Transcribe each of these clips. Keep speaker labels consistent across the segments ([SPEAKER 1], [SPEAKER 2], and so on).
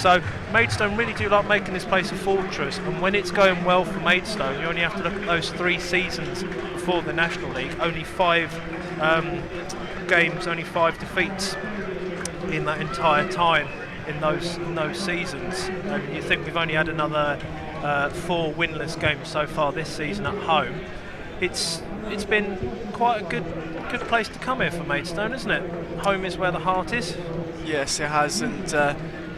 [SPEAKER 1] So Maidstone really do like making this place a fortress, and when it's going well for Maidstone, you only have to look at those 3 seasons before the National League. Only 5 games, only 5 defeats in that entire time in those seasons. You think we've only had another 4 winless games so far this season at home. It's been quite a good place to come here for Maidstone, isn't it? Home is where the heart is.
[SPEAKER 2] Yes, it has, and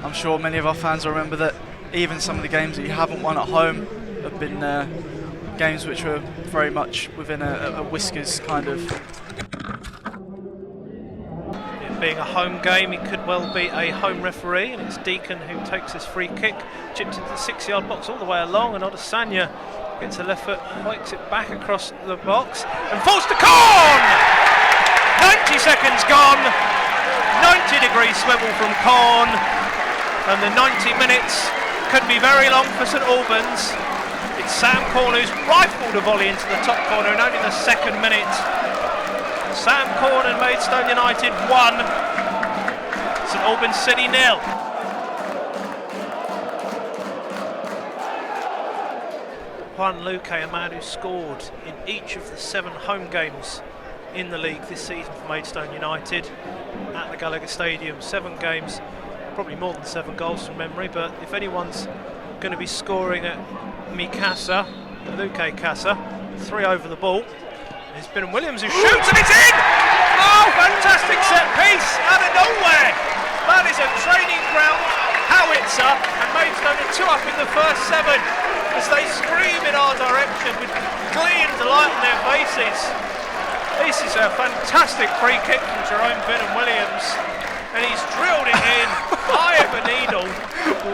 [SPEAKER 2] I'm sure many of our fans will remember that even some of the games that you haven't won at home have been games which were very much within a whiskers kind of.
[SPEAKER 1] It being a home game, it could well be a home referee, and it's Deacon who takes this free kick, chipped into the 6-yard box all the way along, and Adesanya gets a left foot, hikes it back across the box, and falls to Corn! 90 seconds gone, 90-degree swivel from Corn, and the 90 minutes could be very long for St Albans. It's Sam Corn who's rifled a volley into the top corner in only the 2nd minute. Sam Corn and Maidstone United 1, St Albans City 0. Juan Luque, a man who scored in each of the 7 home games in the league this season for Maidstone United at the Gallagher Stadium. 7 games, probably more than 7 goals from memory, but if anyone's going to be scoring at Mikasa, Luque Casa, 3 over the ball, it's Ben Williams who shoots and it's in! Oh, fantastic set piece out of nowhere! That is a training ground howitzer, and Maidstone are 2 up in the first 7 as they scream in our direction with glee and delight on their faces. This is a fantastic free kick from Jerome Ben Williams, and he's drilled it in, eye of a needle.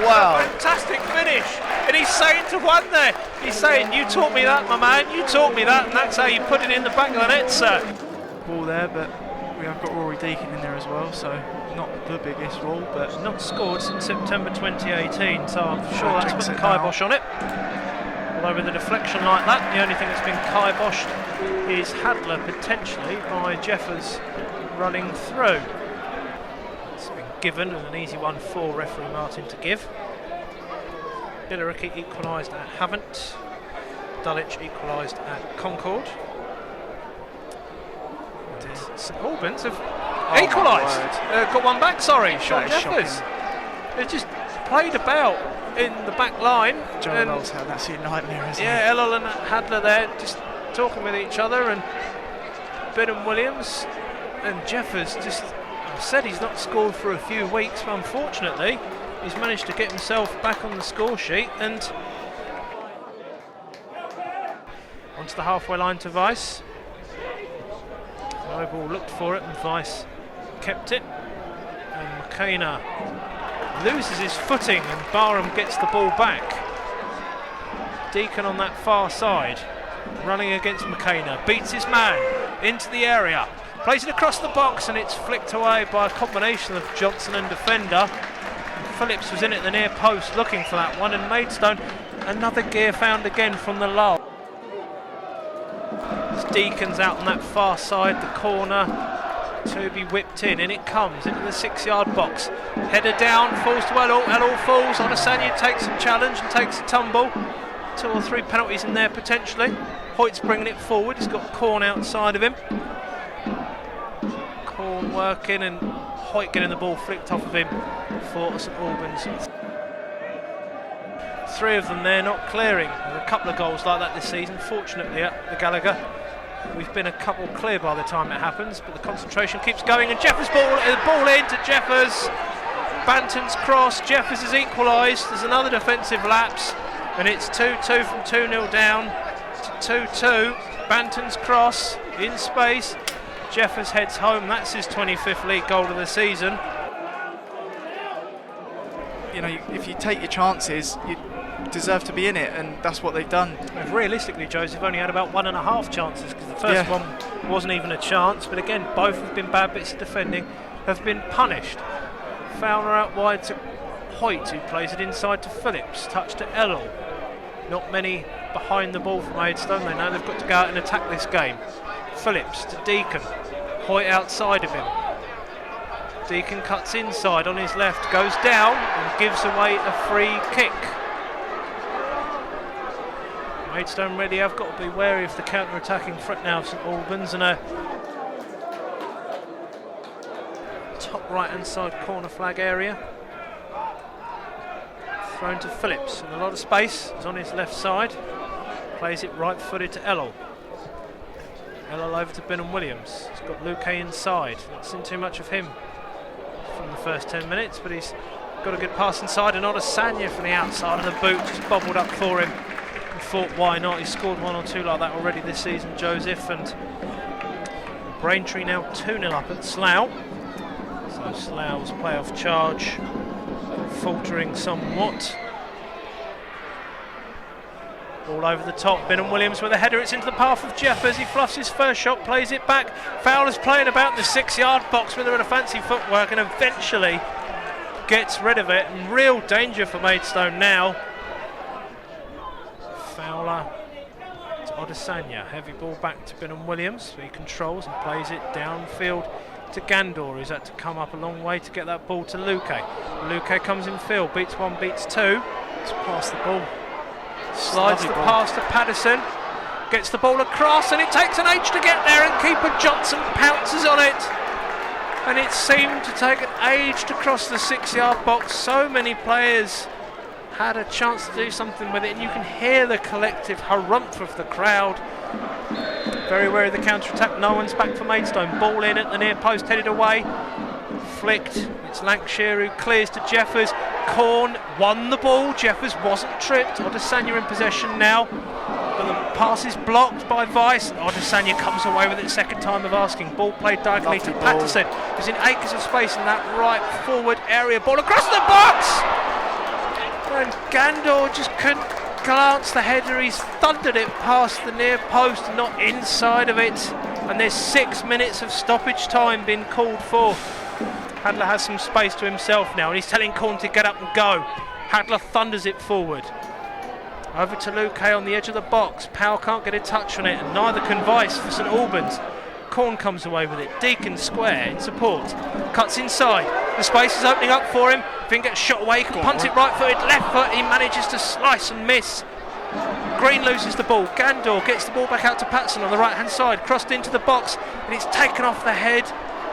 [SPEAKER 2] Wow.
[SPEAKER 1] A fantastic finish. And he's saying to Juan there, he's saying, you taught me that, my man, you taught me that, and that's how you put it in the back of the net, sir.
[SPEAKER 2] Ball there, but we have got Rory Deacon in there as well, so not the biggest role, but
[SPEAKER 1] not scored since September 2018, so I'm sure that's put the kibosh on it. Although with a deflection like that, the only thing that's been kiboshed is Hadler potentially by Jeffers running through. It's been given and an easy one for referee Martin to give. Billericay equalised at Havant. Dulwich equalised at Concord. St Albans have equalised. Got one back, sorry, Sean Jeffers. They just played about in the back line.
[SPEAKER 2] John Knowles had an absolute nightmare, isn't
[SPEAKER 1] yeah, Ellel and Hadler there just talking with each other, and Ben Williams and Jeffers just said he's not scored for a few weeks, but unfortunately he's managed to get himself back on the score sheet, and onto the halfway line to Weiss. Noble looked for it and Weiss kept it, and McKenna loses his footing and Barham gets the ball back. Deacon on that far side running against McKenna, beats his man into the area, plays it across the box, and it's flicked away by a combination of Johnson and defender. Phillips was in at the near post looking for that one, and Maidstone another gear found again from the lull. Deacon's out on that far side, the corner to be whipped in, and it comes into the 6-yard box. Header down, falls to Ellel, Ellel falls, Adesanya takes some challenge and takes a tumble. 2 or 3 penalties in there potentially. Hoyt's bringing it forward, he's got Corn outside of him. Corn working and Hoyt getting the ball flicked off of him for St Albans. 3 of them there not clearing. There are a couple of goals like that this season, fortunately at the Gallagher. We've been a couple clear by the time it happens, but the concentration keeps going, and Jeffers ball in to Jeffers. Banton's cross, Jeffers has equalised, there's another defensive lapse, and it's 2-2 from 2-0 down to 2-2. Banton's cross in space, Jeffers heads home, that's his 25th league goal of the season.
[SPEAKER 2] You know, if you take your chances, you deserve to be in it, and that's what they've done.
[SPEAKER 1] And realistically, Joseph only had about 1.5 chances, because the first one wasn't even a chance, but again both have been bad bits of defending, have been punished. Fowler out wide to Hoyt, who plays it inside to Phillips, touch to Ellel. Not many behind the ball from Maidstone, they know they've got to go out and attack this game. Phillips to Deacon, Hoyt outside of him. Deacon cuts inside on his left, goes down and gives away a free kick. Maidstone really have got to be wary of the counter-attacking threat now of St Albans, and a top right-hand side corner flag area. Thrown to Phillips in a lot of space. He's on his left side. Plays it right-footed to Ellel. Ellel over to Benham Williams. He's got Luque inside. Not seen too much of him from the first 10 minutes, but he's got a good pass inside, and Adesanya from the outside of the boot just bobbled up for him. And thought, why not? He's scored one or two like that already this season, Joseph, and Braintree now 2-0 up at Slough. So Slough's playoff charge faltering somewhat. Ball over the top, Benham Williams with a header, it's into the path of Jeffers, he fluffs his first shot, plays it back, Fowler's playing about in the 6-yard box with a fancy footwork and eventually gets rid of it, and real danger for Maidstone now. Fowler to Adesanya, heavy ball back to Benham Williams, he controls and plays it downfield to Gandor, who's had to come up a long way to get that ball to Luque. Luque comes in field, beats one, beats two, it's past the ball. Slides the pass to Patterson, gets the ball across, and it takes an age to get there, and keeper Johnson pounces on it. And it seemed to take an age to cross the 6-yard box. So many players had a chance to do something with it, and you can hear the collective harumph of the crowd. Very wary of the counter-attack. No one's back for Maidstone. Ball in at the near post, headed away. Flicked. It's Lancashire who clears to Jeffers. Corn won the ball. Jeffers wasn't tripped. Adesanya in possession now, but the pass is blocked by Vice. Adesanya comes away with it second time of asking. Ball played diagonally to Patterson, who's in acres of space in that right forward area. Ball across the box, and Gandor just couldn't glance the header. He's thundered it past the near post, not inside of it. And there's 6 minutes of stoppage time being called for. Hadler has some space to himself now, and he's telling Corn to get up and go. Hadler thunders it forward. Over to Luque on the edge of the box. Powell can't get a touch on it, and neither can Vice for St Albans. Corn comes away with it. Deacon square in support. Cuts inside. The space is opening up for him. If he can get shot away, he can punt it right-footed. Left foot, he manages to slice and miss. Green loses the ball. Gandor gets the ball back out to Patson on the right-hand side. Crossed into the box, and it's taken off the head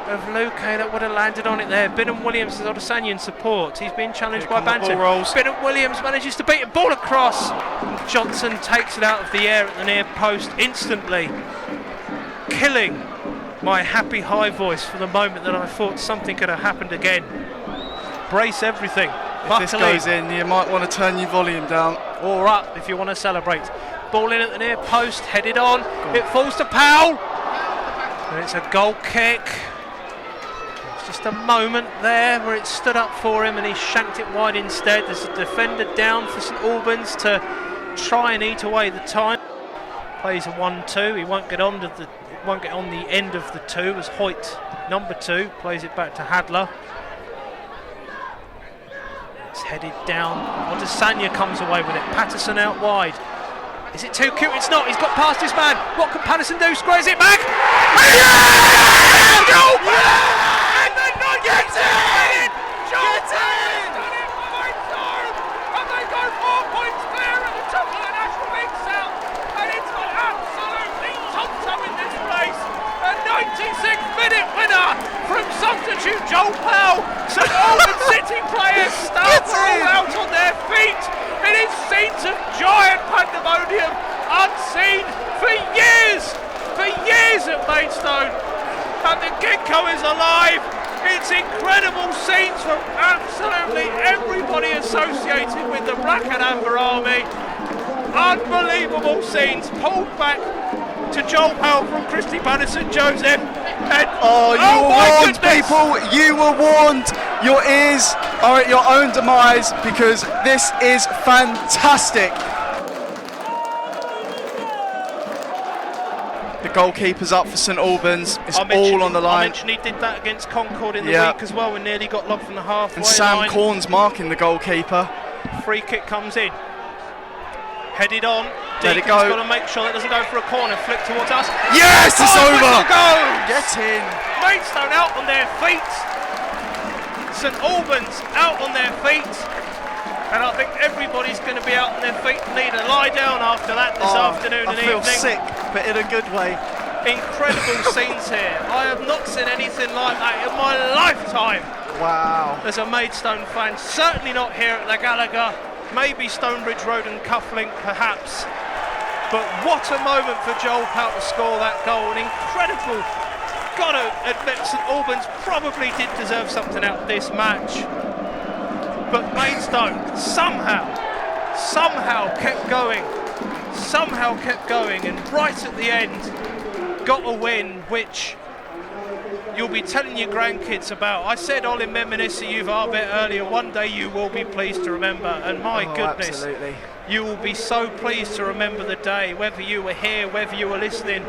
[SPEAKER 1] of Luque that would have landed on it there. Benham Williams is Adesanya in support. He's been challenged by Banton. Benham Williams manages to beat a ball across. Johnson takes it out of the air at the near post instantly, killing my happy high voice for the moment that I thought something could have happened again. Brace everything.
[SPEAKER 2] If this goes in, you might want to turn your volume down.
[SPEAKER 1] Or up if you want to celebrate. Ball in at the near post, headed on. It falls to Powell. And it's a goal kick. Just a moment there where it stood up for him and he shanked it wide instead. There's a defender down for St Albans to try and eat away the time. Plays a 1-2. He won't get on the end of the two as Hoyt, number 2, plays it back to Hadler. It's headed down. Adesanya comes away with it. Patterson out wide. Is it too cute? It's not. He's got past his man. What can Patterson do? Squares it back.
[SPEAKER 3] Get in! Get in! And they go 4 points clear at the top of the National League South, and it's got absolutely tonto in this place. A 96th minute winner from substitute Joel Powell. St Albans City players start to roll out on their feet. It is scenes of joy and pandemonium unseen for years at Maidstone, and the Ginkgo is alive. It's incredible scenes from absolutely everybody associated with the Black and Amber Army. Unbelievable scenes pulled back to Joel Powell from Christy Patterson, Joseph. And
[SPEAKER 2] you were warned, people. You were warned. Your ears are at your own demise because this is fantastic. The goalkeeper's up for St Albans. It's all on the line.
[SPEAKER 1] I mentioned he did that against Concord in the week as well, and nearly got lobbed from the halfway line.
[SPEAKER 2] And Sam Corn's marking the goalkeeper.
[SPEAKER 1] Free kick comes in. Headed on.
[SPEAKER 2] Let it
[SPEAKER 1] Deacon's
[SPEAKER 2] go.
[SPEAKER 1] got to make sure that doesn't go for a corner. Flick towards us.
[SPEAKER 2] Yes, it's over.
[SPEAKER 1] Go.
[SPEAKER 2] Get in.
[SPEAKER 1] Maidstone out on their feet. St Albans out on their feet, and I think everybody's going to be out on their feet and need to lie down after that this afternoon and evening.
[SPEAKER 2] I feel sick, but in a good way.
[SPEAKER 1] Incredible scenes here. I have not seen anything like that in my lifetime.
[SPEAKER 2] Wow.
[SPEAKER 1] As a Maidstone fan, certainly not here at the Gallagher, maybe Stonebridge Road and Cufflink perhaps. But what a moment for Joel Powell to score that goal. An incredible, gotta admit, St Albans probably did deserve something out of this match. But Maidstone somehow kept going, and right at the end got a win which you'll be telling your grandkids about. I said I'll reminisce you a bit earlier, one day you will be pleased to remember, and my goodness,
[SPEAKER 2] absolutely.
[SPEAKER 1] You will be so pleased to remember the day, whether you were here, whether you were listening